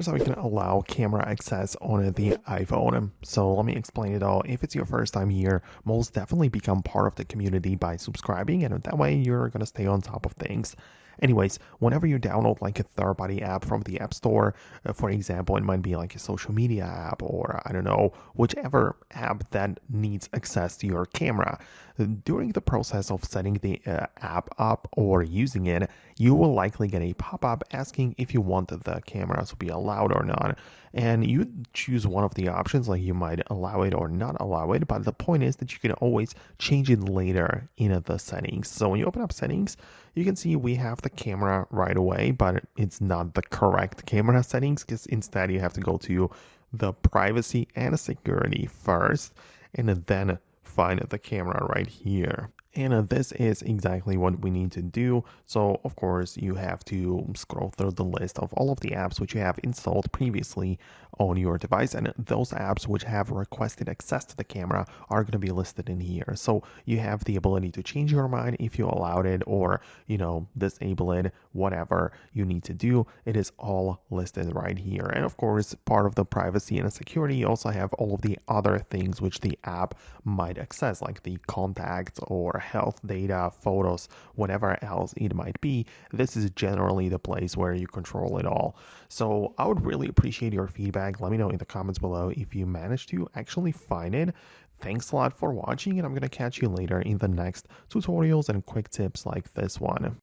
here's how you can allow camera access on the iPhone. So let me explain it all. If it's your first time here, most definitely become part of the community by subscribing, and that way you're gonna stay on top of things. Anyways, whenever you download like a third-party app from the App Store, for example, it might be like a social media app or I don't know, whichever app that needs access to your camera. During the process of setting the app up or using it, you will likely get a pop-up asking if you want the camera to be allowed or not. And you choose one of the options, like you might allow it or not allow it, but the point is that you can always change it later in the settings. So when you open up settings, you can see we have the camera right away, but it's not the correct camera settings because instead you have to go to the privacy and security first and then find the camera right here. And this is exactly what we need to do. So of course you have to scroll through the list of all of the apps which you have installed previously on your device, and those apps which have requested access to the camera are going to be listed in here. So you have the ability to change your mind if you allowed it or disable it, whatever you need to do. It is all listed right here. And of course, part of the privacy and security, you also have all of the other things which the app might access, like the contacts or health data, photos, whatever else it might be. This is generally the place where you control it all. So I would really appreciate your feedback. Let me know in the comments below if you managed to actually find it. Thanks a lot for watching, and I'm going to catch you later in the next tutorials and quick tips like this one.